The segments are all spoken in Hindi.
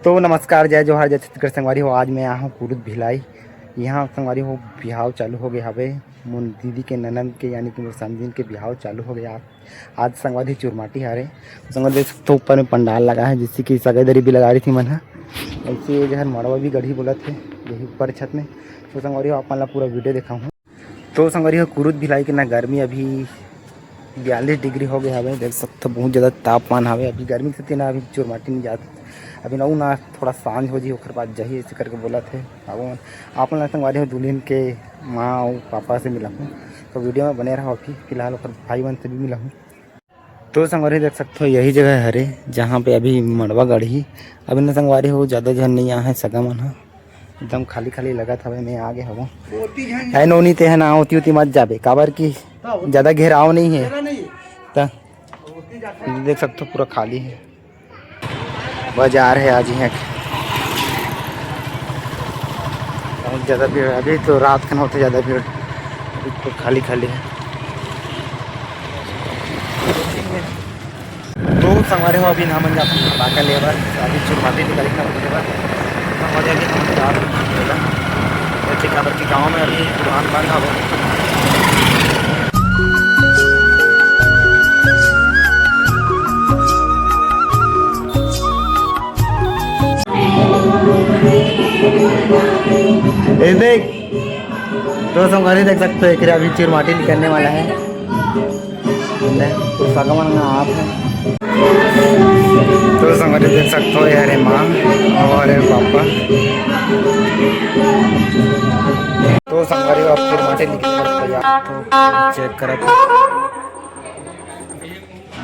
तो नमस्कार, जय जोहार, जय छत्तीसगढ़ संगवारी हो। आज मैं आया हूँ कुरुद भिलाई। यहाँ संगवारी हो बिहाव चालू हो गया हवे। मोर दीदी के ननद के यानी कि मोर समझिन के बिहाव चालू हो गया। आज संगवारी चुरमाटी हारे संगवारी देख सकते हो, ऊपर में पंडाल लगा है जिससे कि सगेदरी भी लगा रही थी मन है। ऐसे जो है मड़वा भी गढ़ी बोला थे यही ऊपर छत में। तो संगवारी हो आप पूरा वीडियो देखा हूँ। तो संगवारी हो कुरुद भिलाई के ना गर्मी अभी 42 डिग्री हो गया हवे। देख सकते हो बहुत ज़्यादा तापमान हवे। अभी गर्मी से ना अभी चुरमाटी नहीं जाती। अभी नऊ ना थोड़ा सांझ हो जी ओकर बाद जही ऐसे करके बोला थे बाबू आप संगवारी हो दुल्हन के माँ और पापा से मिला हूँ। तो वीडियो में बने रहा। अभी फिलहाल और भाई बहन से भी मिला हूँ। तो संगवारी देख सकते हो यही जगह हरे जहाँ पे अभी मड़वा गढ़ी। अभी ना संगवारी हो ज़्यादा जन नहीं आया है। सगा मन है एकदम खाली खाली लगा था। मैं आगे हूँ है नोनी ते है ना होती होती मत जाबे काबर की ज़्यादा घेराव नहीं है। तो देख सकते हो पूरा खाली है। बाजार है आज यहाँ बहुत ज़्यादा भीड़ है। अभी तो रात खन होते ज़्यादा भीड़, अभी तो खाली खाली है। तो संगवारी हो अभी नामन जाता बाका लेबर अभी चुरमाटी निकाली का लेबर संगवारी अभी हम जा वैसे खबर की गाँव में अभी दुकान बंद हो। देख तो संगवारी देख सकते हो एक अभी चुरमाटी निकलने वाला है। सगमन आप है तो संगवारी देख सकते हो यार माँ और पापा। तो संगवारी आप चुरमाटी निकल तो चेक करा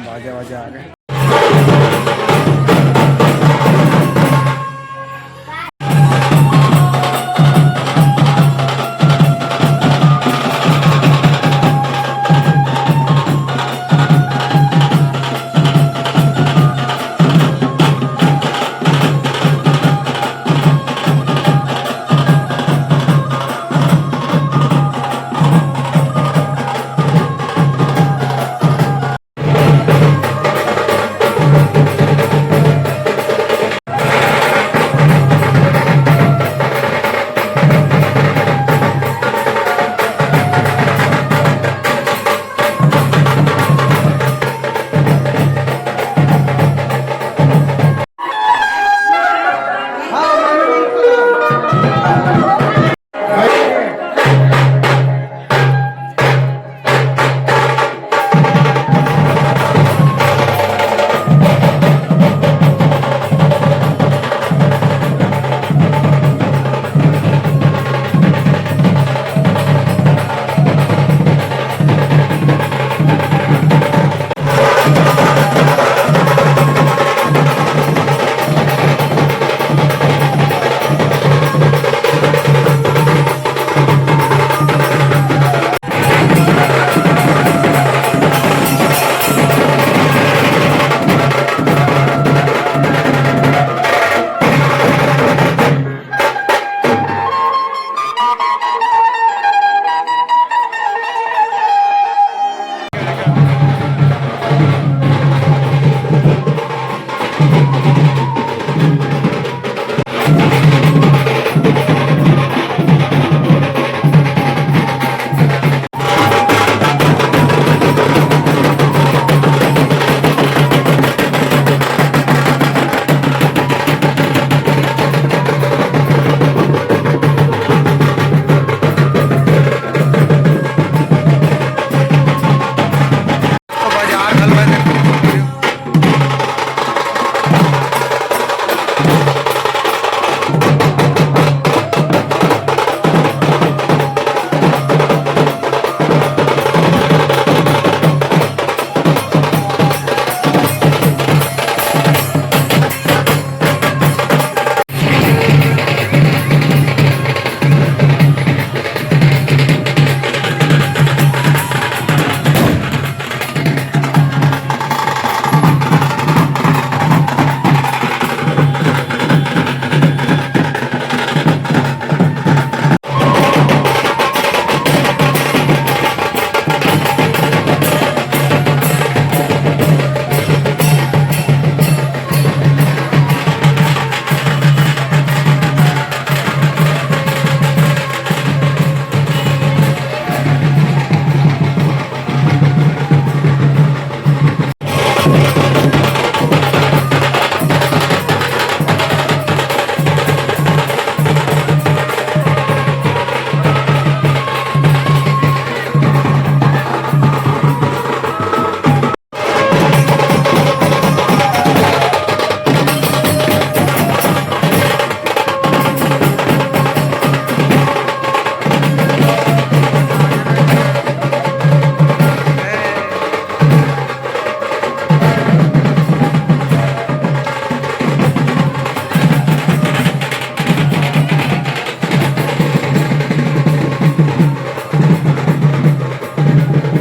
बाजा वाजा आ गए।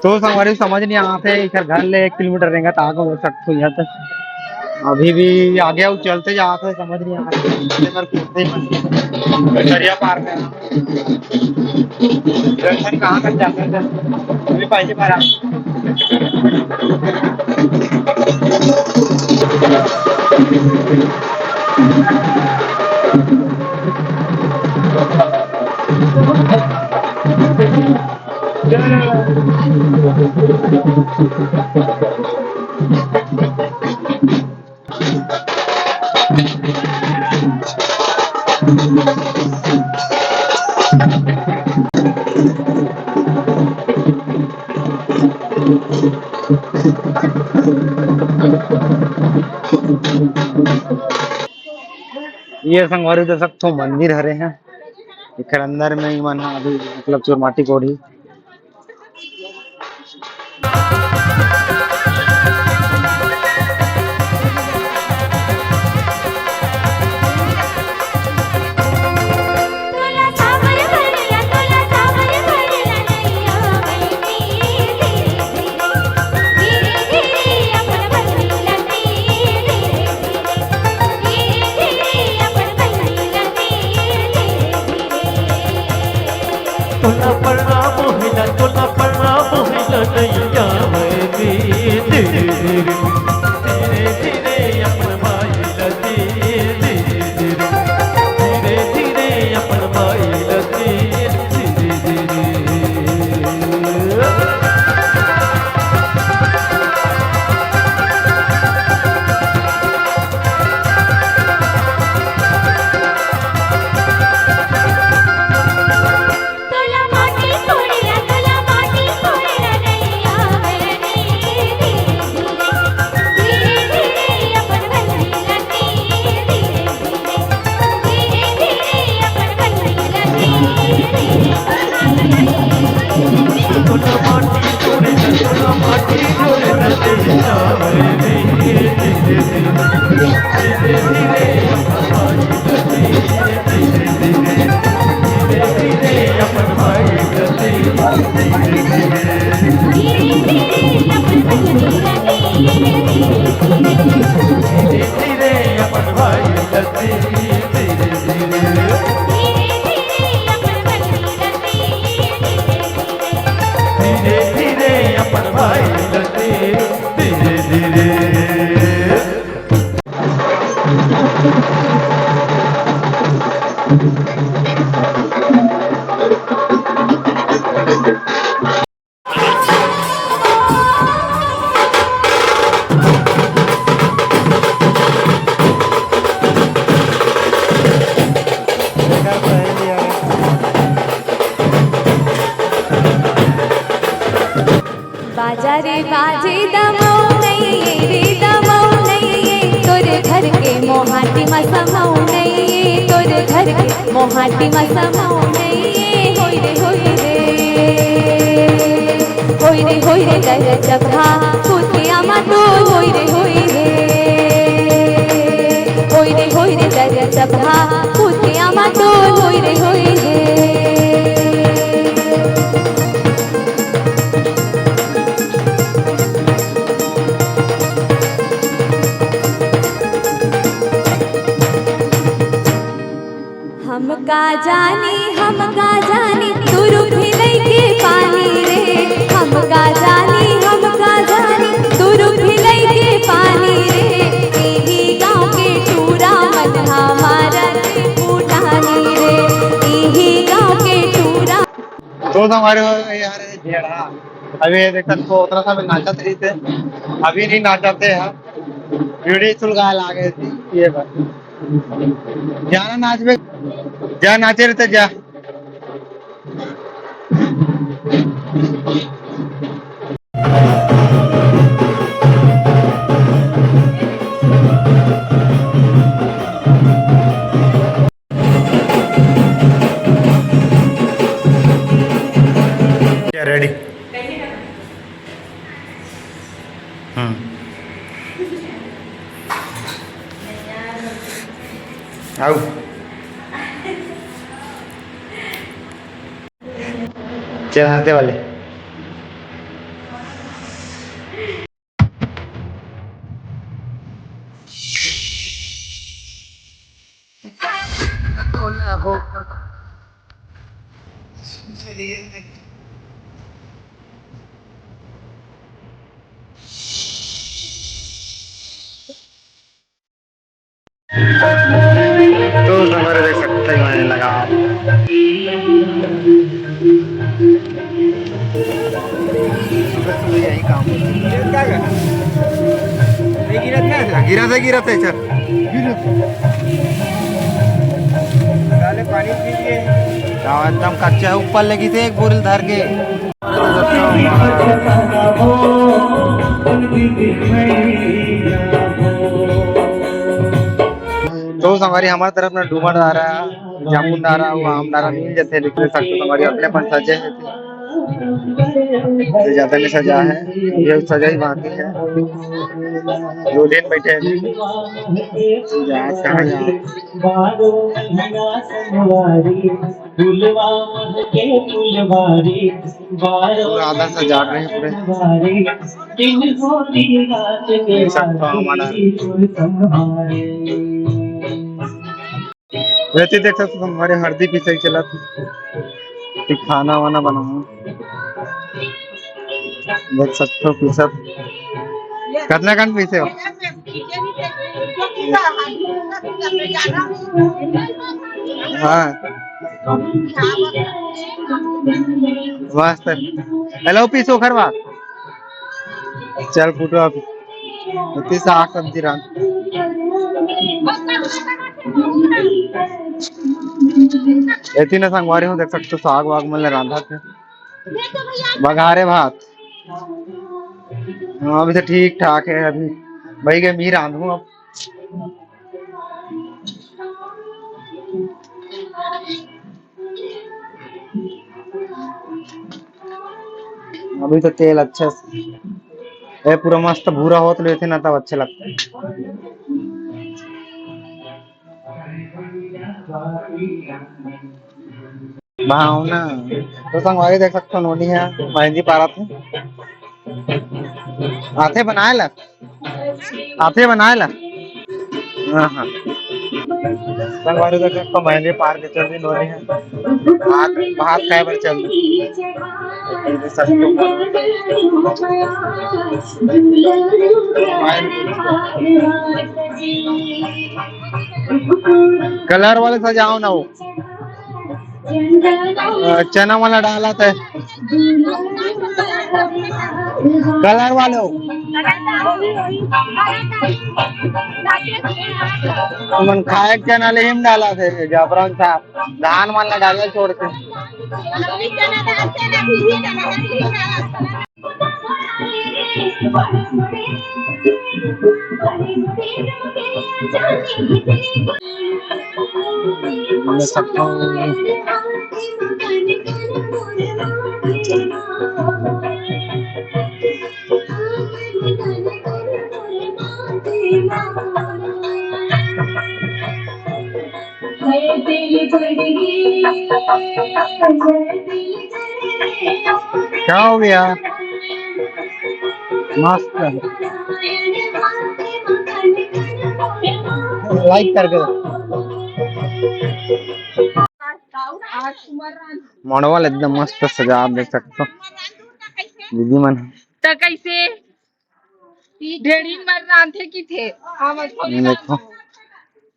तो हमारे समझ नहीं आते इधर घर ले 1 किलोमीटर रहेंगे तो आगे हो सकते हो यहाँ तक अभी भी आगे वो चलते जाते समझ नहीं आ रहा दरिया पार में दर्शन कहाँ तक जाते हैं अभी पहली बार ये संगवारी देख सकते हो मंदिर हरे हैं इधर अंदर में ही मन अभी मतलब चोरमाटी कोड़ी तोला पड़ना मोहिला तोला पड़ना मोहिला नैया मैं धीरे धीरे धीरे धीरे अपन माइला धीरे धीरे धीरे धीरे अपन माइला धीरे धीरे बाजा रे बाजे दमो नहीं रे दमो नहीं तोरे घर के मोहाटी मसमाऊ नहीं तोरे घर के मोहाटी मसमाऊ नहीं होई रे होई रे दर जबहा पुतिया मतो होई रे दर जबहा पुतिया मतो होई रे हम का जानी तू रुखी के पानी रे हम का जानी तू रुखी के पानी रे यही गाँव के टूरा मन हमारा फूटानी रे यही गाँव के टूरा तो हमारे यार घेरा अभी देखा तो उतना सा नाचत रही थे अभी नहीं नाचते हैं वीडियो सुलगा लागे थी ये बात जाना नाच में जा नाचे रहते जा रेडी आओ चलाते वाले तो हमारे देख सकते हैं लगा सुबह सुबह यही काम गिरा था चल पानी एकदम कच्चा है ऊपर लगी थे एक बोरिल धर के तो हमारी हमारे तरफ ना डूमर आ रहा जामुन आ रहा वो आम डारा मिल जाते लेकिन सकते हमारी अपने पर सजे ज्यादा नहीं सजा है ये सजा ही बाकी है दो दिन बैठे आधा सजा रहे हैं वैसे देख सकते हमारे हल्दी भी सही चला था खाना वाना बनाओ देख सकते हो पीसा कितना कन पीसे हो हाँ मस्त हेलो पीसो खरवा चल फुटो अभी इतनी साग सब्जी रात ऐसी ना संगवारी हूँ देख सकते साग वाग मतलब रांधा थे बघारे भात हाँ अभी तो ठीक ठाक है अभी भाई के मी रांधू अब अभी तो तेल अच्छा है पूरा मस्त भूरा हो तो लेते ना तब अच्छे लगते भावना तो संगवारी देख सकते हो नोनी है मेहंदी पारा थे हाथे बनाए ला हाँ हाँ संगवारी देख सकते मेहंदी पार के चल रही नोनी है भात खाए पर चल कलर वाले सजाओ ना वो चना वाला डाला था कलर वाले हो मन खाए चना ले हिम डाला थे जाफरान साहब धान वाला डाला छोड़ के मैं सकता हूँ क्या हो गया मस्त लाइक करके मॉडल एकदम मस्त सजा आप देख सकते हो दीदी मन तो कैसे ढेरी मर रांधे की थे देखो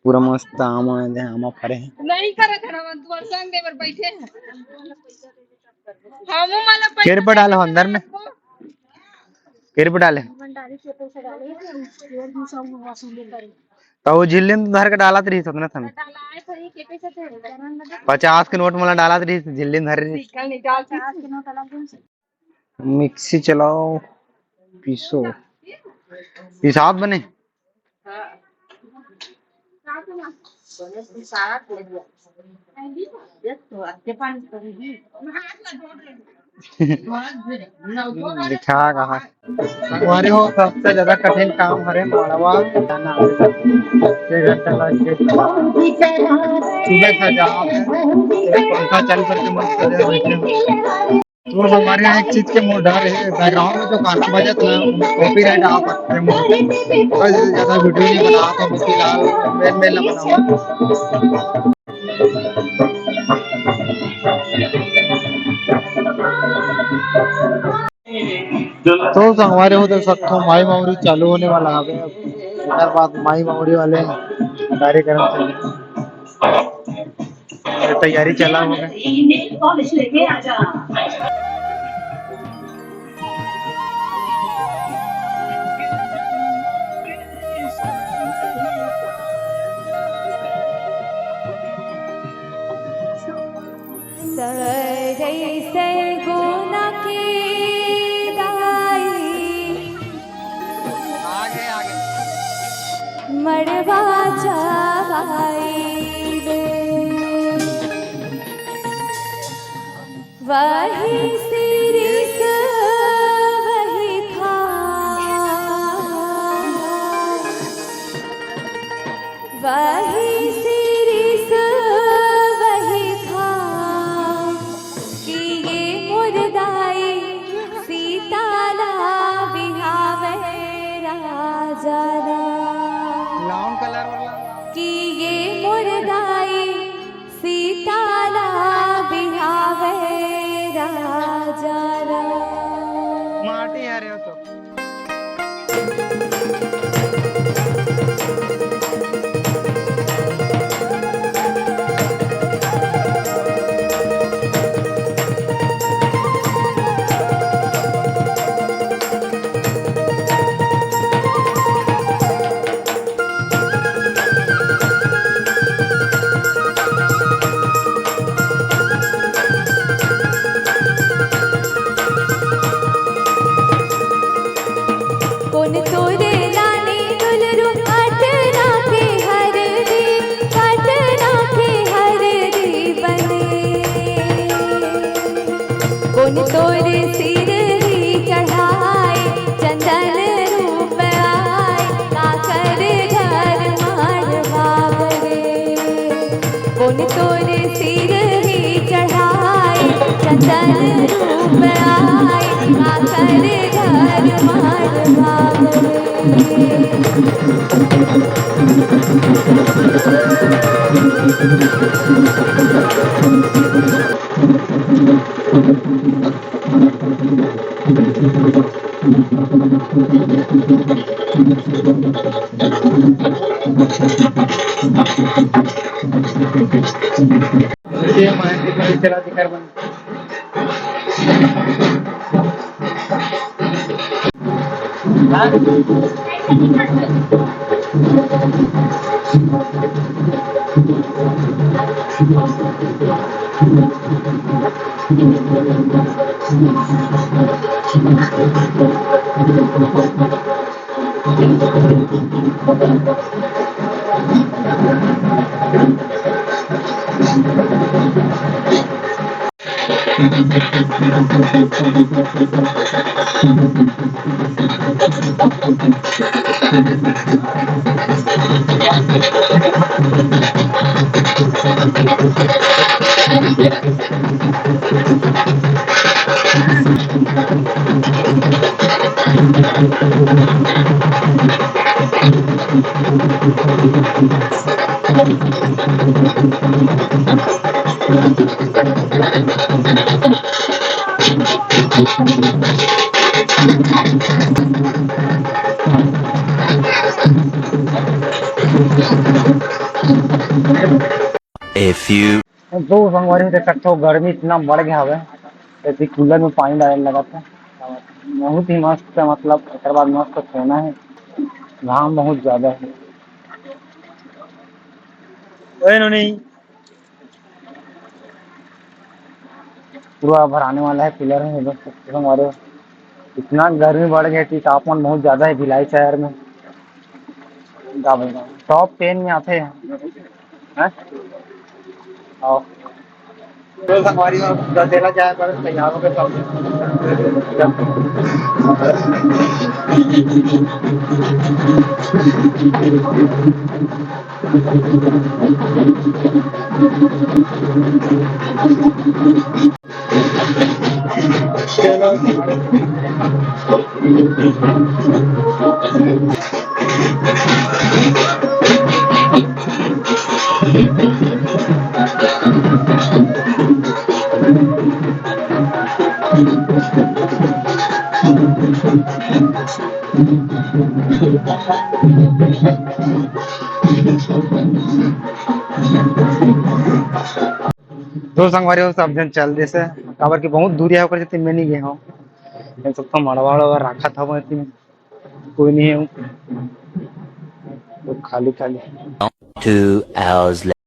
पूरा मस्त आम आम फरे हैं नहीं करे थे हम तुम्हारे संग देवर बैठे हैं हम माला केर पे डाले अंदर में केर पे डाले तो वो झिल्ली में धर के डाला रही सतना था 50 के नोट मला डाला रही झिल्ली में धर रही मिक्सी चलाओ पीसो पिसाब बने दिखा कहा हमारे हो सबसे ज्यादा कठिन काम हरे मड़वा जाना 6 घंटा लग के सुबह सजा पंखा चल करके मस्त बैठे तो हमारे यहाँ एक चीज के मोड़ डर है बैकग्राउंड में जो गाना बजत ना कॉपीराइट आ सकते हैं ज्यादा वीडियो नहीं बना तो मुश्किल मेल मेल ना बनाओ तो संगवारी हो देख सकते हो माई मौरी चालू होने वाला है एक बाद माई मौरी वाले कार्यक्रम तैयारी चला होगा। सरैसे गुना की दाई आगे आगे मड़वा चबाई रे वही सिरिस वही खाए वही सिरिस वही खाए कि ये मुर्दाई सीताला बिहावे राजा लाउन कलर वाला कि ये मुर्दाई सीताला बिहावे राजा माटी आ रहे हो तो कौन तोरे लाने दुलरू पटना के हर दी पटना के हर दी बने कौन तोरे सिर दी चढ़ाए चंदन रूप आए काकर घर मार बाबरे कौन तोरे सिर दी चढ़ाए चंदन रूप आए काकर घर मार बाबरे ये माइंड की चला दिखा बन A few दो संगवारी देख सकते हो गर्मी इतना बढ़ गया है जैसे कूलर में पानी डालने लगा था बहुत ही मस्त है मतलब एक बाद मस्त सोना है घाम बहुत ज्यादा है नहीं पूरा भराने वाला है कूलर है देख सकते हो हमारे इतना गर्मी बढ़ गई थी तापमान बहुत ज्यादा है भिलाई शहर में टॉप 10 में आते हैं और तो संगवारी देना चाहे पर तैयार हो गए सब तो संगवारी हो सब जन चल जैसे काबर की बहुत दूरी है ओकर जते मैं नहीं गया हूं इन सब तो मड़वा वड़वा रखा था मैं कोई नहीं है तो खाली खाली 2 hours later.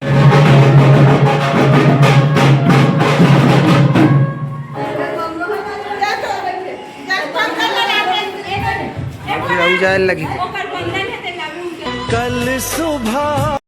जाए लगी कल सुबह